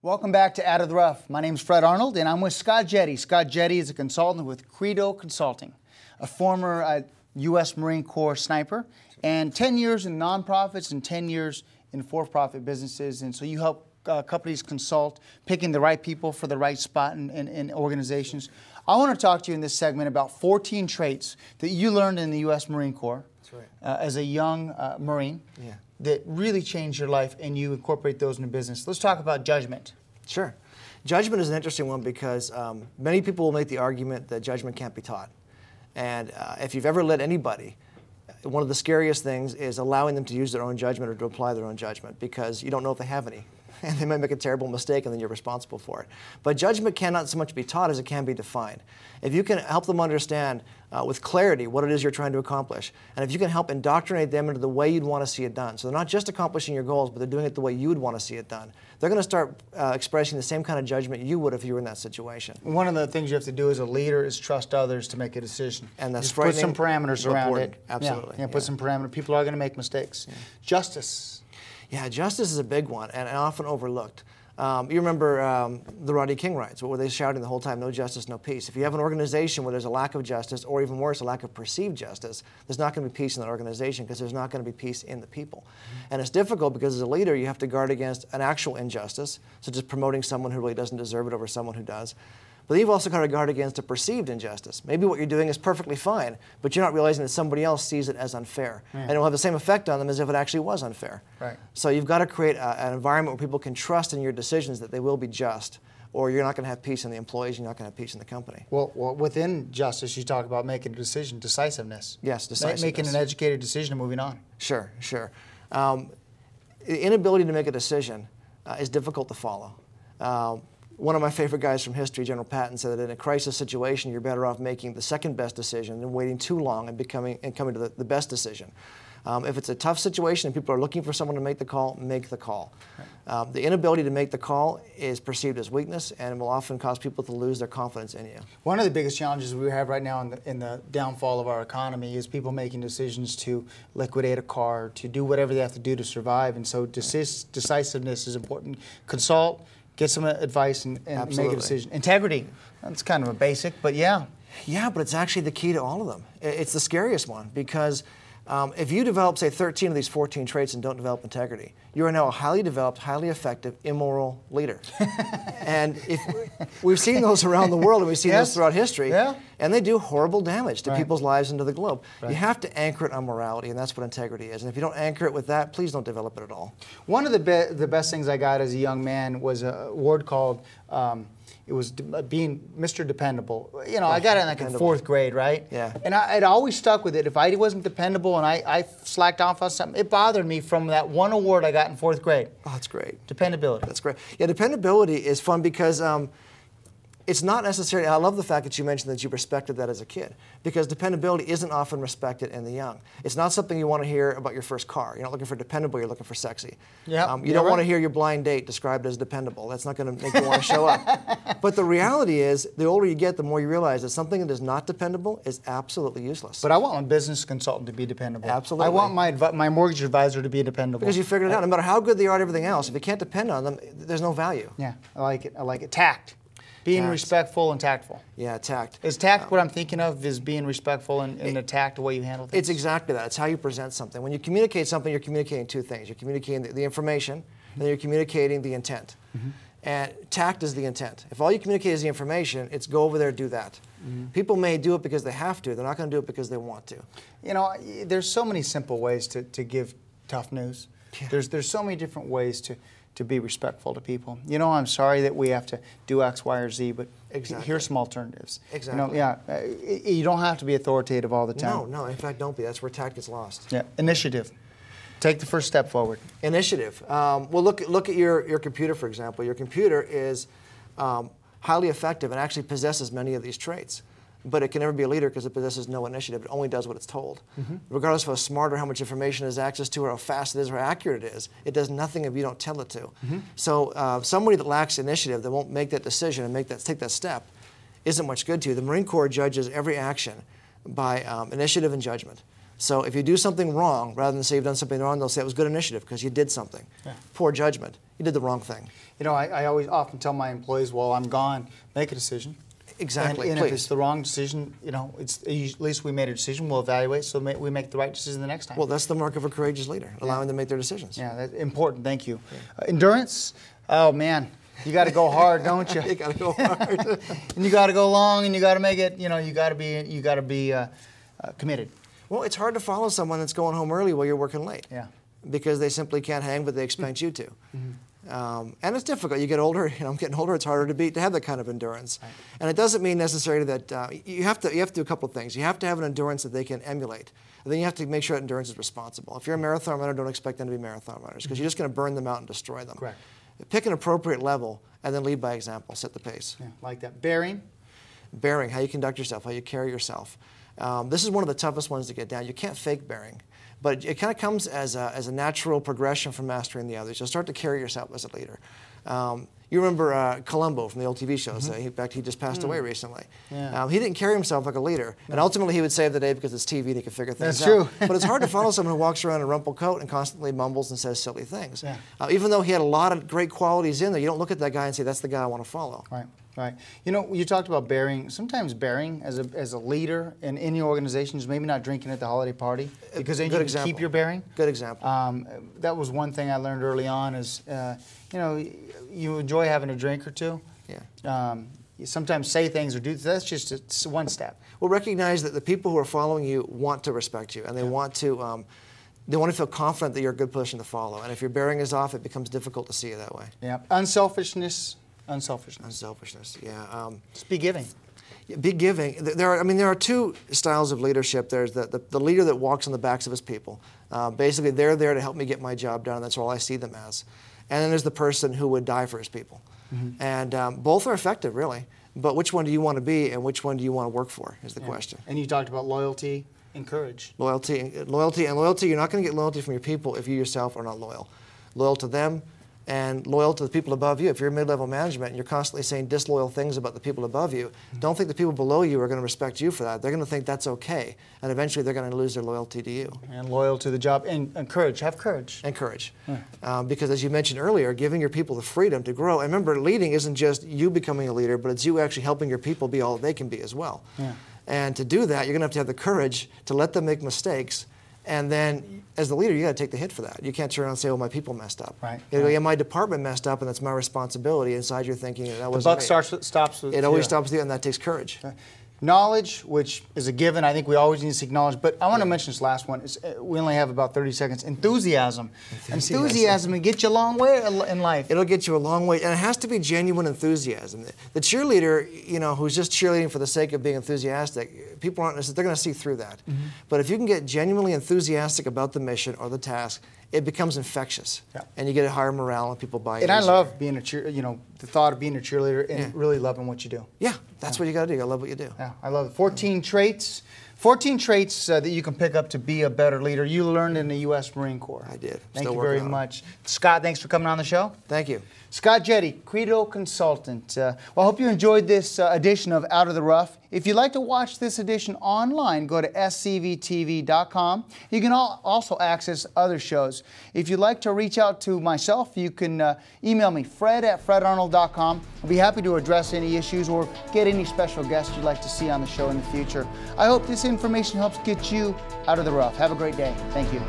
Welcome back to Out of the Rough. My name is Fred Arnold, and I'm with Scott Jetty. Scott Jetty is a consultant with Credo Consulting, a former U.S. Marine Corps sniper, and 10 years in nonprofits and 10 years in for-profit businesses. And so you help companies consult, picking the right people for the right spot in organizations. I want to talk to you in this segment about 14 traits that you learned in the U.S. Marine Corps. That's right. As a young Marine. Yeah. That really changed your life, and you incorporate those into business. Let's talk about judgment. Sure. Judgment is an interesting one because many people will make the argument that judgment can't be taught. And if you've ever led anybody, one of the scariest things is allowing them to use their own judgment or to apply their own judgment, because you don't know if they have any. And they might make a terrible mistake, and then you're responsible for it. But judgment cannot so much be taught as it can be defined. If you can help them understand with clarity what it is you're trying to accomplish, and if you can help indoctrinate them into the way you'd want to see it done, so they're not just accomplishing your goals, but they're doing it the way you would want to see it done, they're going to start expressing the same kind of judgment you would if you were in that situation. One of the things you have to do as a leader is trust others to make a decision. And that's put some parameters around it. Absolutely. Yeah, put some parameters. People are going to make mistakes. Yeah. Justice. Yeah, justice is a big one and often overlooked. You remember the Rodney King riots, where they shouting the whole time, no justice, no peace. If you have an organization where there's a lack of justice, or even worse, a lack of perceived justice, there's not going to be peace in that organization, because there's not going to be peace in the people. And it's difficult because as a leader, you have to guard against an actual injustice, such as promoting someone who really doesn't deserve it over someone who does. But you've also got to guard against a perceived injustice. Maybe what you're doing is perfectly fine, but you're not realizing that somebody else sees it as unfair. Yeah. And it will have the same effect on them as if it actually was unfair. Right. So you've got to create an environment where people can trust in your decisions that they will be just, or you're not going to have peace in the employees, you're not going to have peace in the company. Well, within justice, you talk about making a decision, decisiveness. Yes, decisiveness. Making an educated decision and moving on. Sure, sure. The inability to make a decision is difficult to follow. One of my favorite guys from history, General Patton, said that in a crisis situation, you're better off making the second best decision than waiting too long and coming to the best decision. If it's a tough situation and people are looking for someone to make the call, make the call. Right. The inability to make the call is perceived as weakness, and will often cause people to lose their confidence in you. One of the biggest challenges we have right now in the downfall of our economy is people making decisions to liquidate a car, to do whatever they have to do to survive, and so decisiveness is important. Consult. Get some advice and make a decision. Integrity, that's kind of a basic, but yeah. Yeah, but it's actually the key to all of them. It's the scariest one, because if you develop, say, 13 of these 14 traits and don't develop integrity, you are now a highly developed, highly effective, immoral leader. And we've seen those around the world, and we've seen those throughout history, and they do horrible damage to people's lives and to the globe. Right. You have to anchor it on morality, and that's what integrity is. And if you don't anchor it with that, please don't develop it at all. One of the best things I got as a young man was an award called it was being Mr. Dependable. You know, I got it in like in 4th grade, right? Yeah. And I'd always stuck with it. If I wasn't dependable and I slacked off on something, it bothered me from that one award I got in 4th grade. Oh, that's great. Dependability. That's great. Yeah, dependability is fun because it's not necessarily, I love the fact that you mentioned that you respected that as a kid, because dependability isn't often respected in the young. It's not something you want to hear about your first car. You're not looking for dependable, you're looking for sexy. Yeah. You don't want to hear your blind date described as dependable. That's not going to make you want to show up. But the reality is, the older you get, the more you realize that something that is not dependable is absolutely useless. But I want my business consultant to be dependable. Absolutely. I want my mortgage advisor to be dependable. Because you figured it out. No matter how good they are at everything else, if you can't depend on them, there's no value. Yeah, I like it. I like it. Tact. Being respectful and tactful. Yeah, tact. Is tact what I'm thinking of, is being respectful and the tact, the way you handle things? It's exactly that. It's how you present something. When you communicate something, you're communicating two things. You're communicating the information, and then you're communicating the intent. Mm-hmm. And tact is the intent. If all you communicate is the information, it's go over there, do that. Mm-hmm. People may do it because they have to. They're not going to do it because they want to. You know, there's so many simple ways to give tough news. Yeah. There's so many different ways to be respectful to people. You know, I'm sorry that we have to do X, Y, or Z, but here's some alternatives. Exactly. You know, you don't have to be authoritative all the time. No, in fact, don't be. That's where tact gets lost. Yeah, initiative. Take the first step forward. Initiative. Well, look at your computer, for example. Your computer is highly effective and actually possesses many of these traits. But it can never be a leader because it possesses no initiative. It only does what it's told. Mm-hmm. Regardless of how smart or how much information it has access to, or how fast it is, or how accurate it is, it does nothing if you don't tell it to. Mm-hmm. So somebody that lacks initiative, that won't make that decision and take that step, isn't much good to you. The Marine Corps judges every action by initiative and judgment. So if you do something wrong, rather than say you've done something wrong, they'll say it was good initiative because you did something. Yeah. Poor judgment. You did the wrong thing. You know, I always often tell my employees, while I'm gone, make a decision. Exactly. And if it's the wrong decision, you know, at least we made a decision. We'll evaluate, so we make the right decision the next time. Well, that's the mark of a courageous leader, allowing them to make their decisions. Yeah, that's important. Thank you. Yeah. Endurance. Oh man, you got to go hard, don't you? You got to go hard. And you got to go long, and you got to make it. You know, you got to be committed. Well, it's hard to follow someone that's going home early while you're working late. Yeah. Because they simply can't hang, but they expect you to. Mm-hmm. And it's difficult. You get older. You know, I'm getting older. It's harder to have that kind of endurance. Right. And it doesn't mean necessarily that you have to do a couple of things. You have to have an endurance that they can emulate. And then you have to make sure that endurance is responsible. If you're a marathon runner, don't expect them to be marathon runners because you're just going to burn them out and destroy them. Correct. Pick an appropriate level and then lead by example. Set the pace. Yeah, like that. Bearing. Bearing, how you conduct yourself, how you carry yourself. This is one of the toughest ones to get down. You can't fake bearing. But it kind of comes as a natural progression from mastering the others. You'll start to carry yourself as a leader. You remember Columbo from the old TV shows. In fact, he just passed away recently. Yeah. He didn't carry himself like a leader. No. And ultimately, he would save the day because it's TV and he could figure things out. That's true. But it's hard to follow someone who walks around in a rumpled coat and constantly mumbles and says silly things. Yeah. Even though he had a lot of great qualities in there, you don't look at that guy and say, that's the guy I want to follow. Right. Right. You know, you talked about bearing. Sometimes bearing as a leader in any organization is maybe not drinking at the holiday party because then you can keep your bearing. Good example. That was one thing I learned early on is, you know, you enjoy having a drink or two. Yeah. You sometimes say things or do, that's just one step. Well, recognize that the people who are following you want to respect you and they want to feel confident that you're a good person to follow. And if your bearing is off, it becomes difficult to see you that way. Yeah. Unselfishness. Unselfishness, yeah. Just be giving. Yeah, be giving. There are two styles of leadership. There's the leader that walks on the backs of his people. Basically, they're there to help me get my job done, and that's all I see them as. And then there's the person who would die for his people. Mm-hmm. And both are effective, really. But which one do you want to be, and which one do you want to work for, is the question. And you talked about loyalty and courage. Loyalty. You're not going to get loyalty from your people if you yourself are not loyal. Loyal to them, and loyal to the people above you. If you're mid-level management and you're constantly saying disloyal things about the people above you, don't think the people below you are going to respect you for that. They're going to think that's okay, and eventually they're going to lose their loyalty to you. And loyal to the job, and courage. Have courage. And courage. Yeah. Because as you mentioned earlier, giving your people the freedom to grow. And remember, leading isn't just you becoming a leader, but it's you actually helping your people be all they can be as well. Yeah. And to do that, you're going to have the courage to let them make mistakes. And then, as the leader, you got to take the hit for that. You can't turn around and say, "Oh, my people messed up." Right. Yeah, my department messed up, and that's my responsibility. Inside, you're thinking that was. The buck stops with. It always stops with you, and that takes courage. Right. Knowledge, which is a given, I think we always need to seek knowledge. But I want to mention this last one. We only have about 30 seconds. Enthusiasm. Enthusiasm will get you a long way in life. It'll get you a long way, and it has to be genuine enthusiasm. The cheerleader, you know, who's just cheerleading for the sake of being enthusiastic, people aren't. They're going to see through that. Mm-hmm. But if you can get genuinely enthusiastic about the mission or the task, it becomes infectious, and you get a higher morale, and people buy it. And I love being the thought of being a cheerleader and really loving what you do. Yeah, that's what you got to do. You got to love what you do. Yeah, I love it. 14 traits that you can pick up to be a better leader. You learned in the U.S. Marine Corps. I did. Thank you very much. Scott, thanks for coming on the show. Thank you. Scott Jetty, Credo Consultant. Well, I hope you enjoyed this edition of Out of the Rough. If you'd like to watch this edition online, go to scvtv.com. You can also access other shows. If you'd like to reach out to myself, you can email me, fred@fredarnold.com. I'll be happy to address any issues or get any special guests you'd like to see on the show in the future. I hope this information helps get you out of the rough. Have a great day. Thank you.